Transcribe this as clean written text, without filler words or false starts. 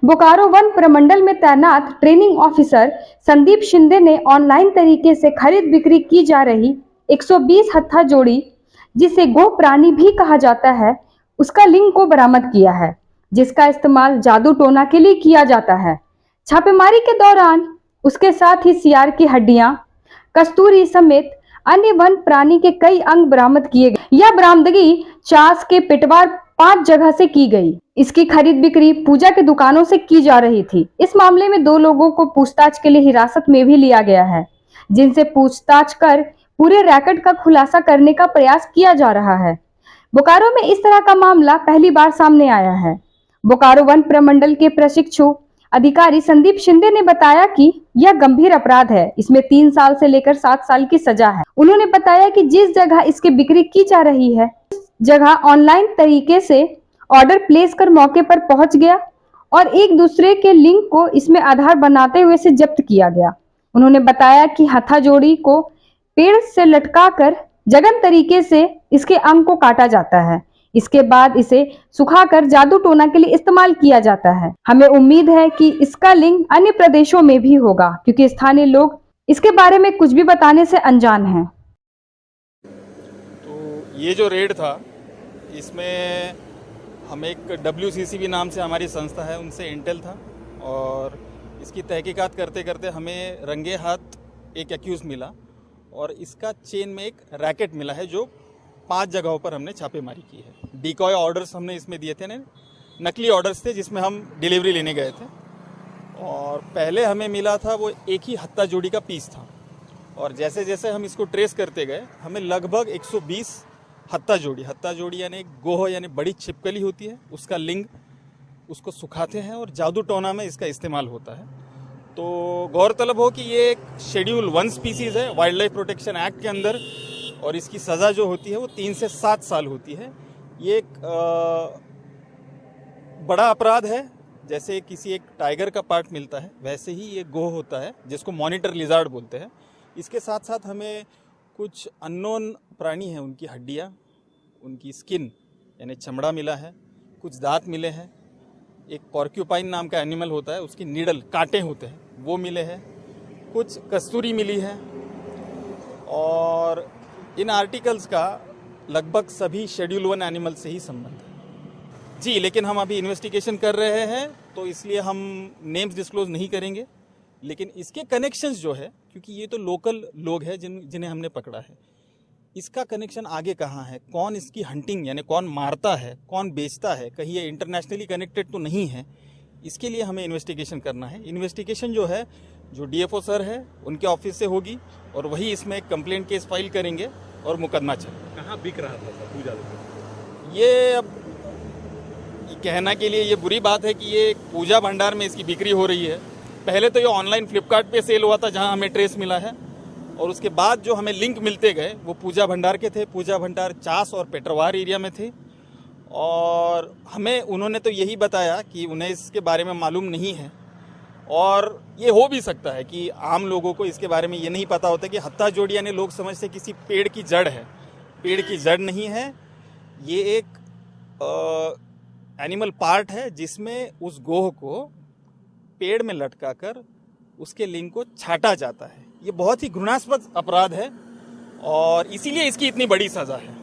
Bokaro one प्रमंडल में तैनात ट्रेनिंग ऑफिसर संदीप शिंदे ने ऑनलाइन तरीके से खरीद बिक्री की जा रही 120 हत्था जोड़ी, जिसे गोह प्राणी भी कहा जाता है, उसका लिंग को बरामद किया है, जिसका इस्तेमाल जादू टोना के लिए किया जाता है। छापेमारी के दौरान उसके साथ ही सियार की हड्डियां, कस्तूरी समेत अन्य वन प्राणी के कई अंग बरामद किए गए। यह बरामदगी चास के पिटवार 5 जगह से की गई। इसकी खरीद बिक्री पूजा के दुकानों से की जा रही थी। इस मामले में 2 लोगों को पूछताछ के लिए हिरासत में भी लिया गया है, जिनसे पूछताछ कर पूरे रैकेट का खुलासा करने का प्रयास किया जा रहा है। बोकारो में इस तरह का मामला पहली बार सामने आया है। बोकारो वन प्रमंडल के प्रशिक्षु अधिकारी संदीप शिंदे ने बताया कि यह गंभीर अपराध है। इसमें 3 साल से लेकर 7 साल की सजा है। उन्होंने बताया कि जिस जगह इसकी बिक्री की जा रही है, जगह ऑनलाइन तरीके से ऑर्डर प्लेस कर मौके पर पहुंच गया और एक दूसरे के लिंक को इसमें आधार बनाते हुए इसे जब्त किया गया। उन्होंने बताया कि हथा जोड़ी को पेड़ से लटकाकर जघन्य तरीके से इसके अंग को काटा जाता है। इसके बाद इसे सुखाकर जादू टोना के लिए इस्तेमाल किया जाता है। हमें उम्मीद है कि इसका लिंक अन्य प्रदेशों में भी होगा, क्योंकि स्थानीय लोग इसके बारे में कुछ भी बताने से अनजान हैं। तो ये जो रेड था, इसमें हम एक WCCB नाम से हमारी संस्था है, उनसे इंटेल था और इसकी तहकीकात करते करते हमें रंगे हाथ एक एक्यूज मिला और इसका चेन में एक रैकेट मिला है जो 5 जगहों पर हमने छापेमारी की है। डिकॉय ऑर्डर्स हमने इसमें दिए थे, नकली ऑर्डर्स थे जिसमें हम डिलीवरी लेने गए थे और पहले हमें मिला था वो एक ही हत्ता जोड़ी का पीस था और जैसे जैसे हम इसको ट्रेस करते गए हमें लगभग 120 हत्ता जोड़ी यानी गोह यानी बड़ी छिपकली होती है, उसका लिंग उसको सुखाते हैं और जादू टोना में इसका इस्तेमाल होता है। तो गौरतलब हो कि ये एक शेड्यूल 1 स्पीसीज है वाइल्ड लाइफ प्रोटेक्शन एक्ट के अंदर और इसकी सज़ा जो होती है वो 3 से 7 साल होती है। ये एक बड़ा अपराध है। जैसे किसी एक टाइगर का पार्ट मिलता है वैसे ही ये गोह होता है, जिसको मॉनिटर लिजार्ड बोलते हैं। इसके साथ साथ हमें कुछ अननोन प्राणी हैं, उनकी हड्डियाँ, उनकी स्किन यानी चमड़ा मिला है, कुछ दांत मिले हैं, एक पॉर्क्यूपाइन नाम का एनिमल होता है, उसकी नीडल कांटे होते हैं वो मिले हैं, कुछ कस्तूरी मिली है और इन आर्टिकल्स का लगभग सभी शेड्यूल 1 एनिमल से ही संबंध है जी। लेकिन हम अभी इन्वेस्टिगेशन कर रहे हैं तो इसलिए हम नेम्स डिस्क्लोज नहीं करेंगे, लेकिन इसके कनेक्शंस जो है, क्योंकि ये तो लोकल लोग हैं जिन्हें हमने पकड़ा है, इसका कनेक्शन आगे कहाँ है, कौन इसकी हंटिंग यानी कौन मारता है, कौन बेचता है, कहीं ये इंटरनेशनली कनेक्टेड तो नहीं है, इसके लिए हमें इन्वेस्टिगेशन करना है। इन्वेस्टिगेशन जो है जो DFO सर है उनके ऑफिस से होगी और वही इसमें एक कंप्लेंट केस फाइल करेंगे और मुकदमा चलेगा। कहाँ बिक रहा था सर पूजा में? ये अब कहना के लिए ये बुरी बात है कि ये पूजा भंडार में इसकी बिक्री हो रही है। पहले तो ये ऑनलाइन फ्लिपकार्ट पे सेल हुआ था जहां हमें ट्रेस मिला है और उसके बाद जो हमें लिंक मिलते गए वो पूजा भंडार के थे। पूजा भंडार चास और पेटरवार एरिया में थे और हमें उन्होंने तो यही बताया कि उन्हें इसके बारे में मालूम नहीं है और ये हो भी सकता है कि आम लोगों को इसके बारे में ये नहीं पता होता कि हत्ता जोड़ी यानी लोग समझते किसी पेड़ की जड़ है। पेड़ की जड़ नहीं है, ये एक एनिमल पार्ट है जिसमें उस गोह को पेड़ में लटकाकर उसके लिंग को छाटा जाता है। ये बहुत ही घृणास्पद अपराध है और इसीलिए इसकी इतनी बड़ी सज़ा है।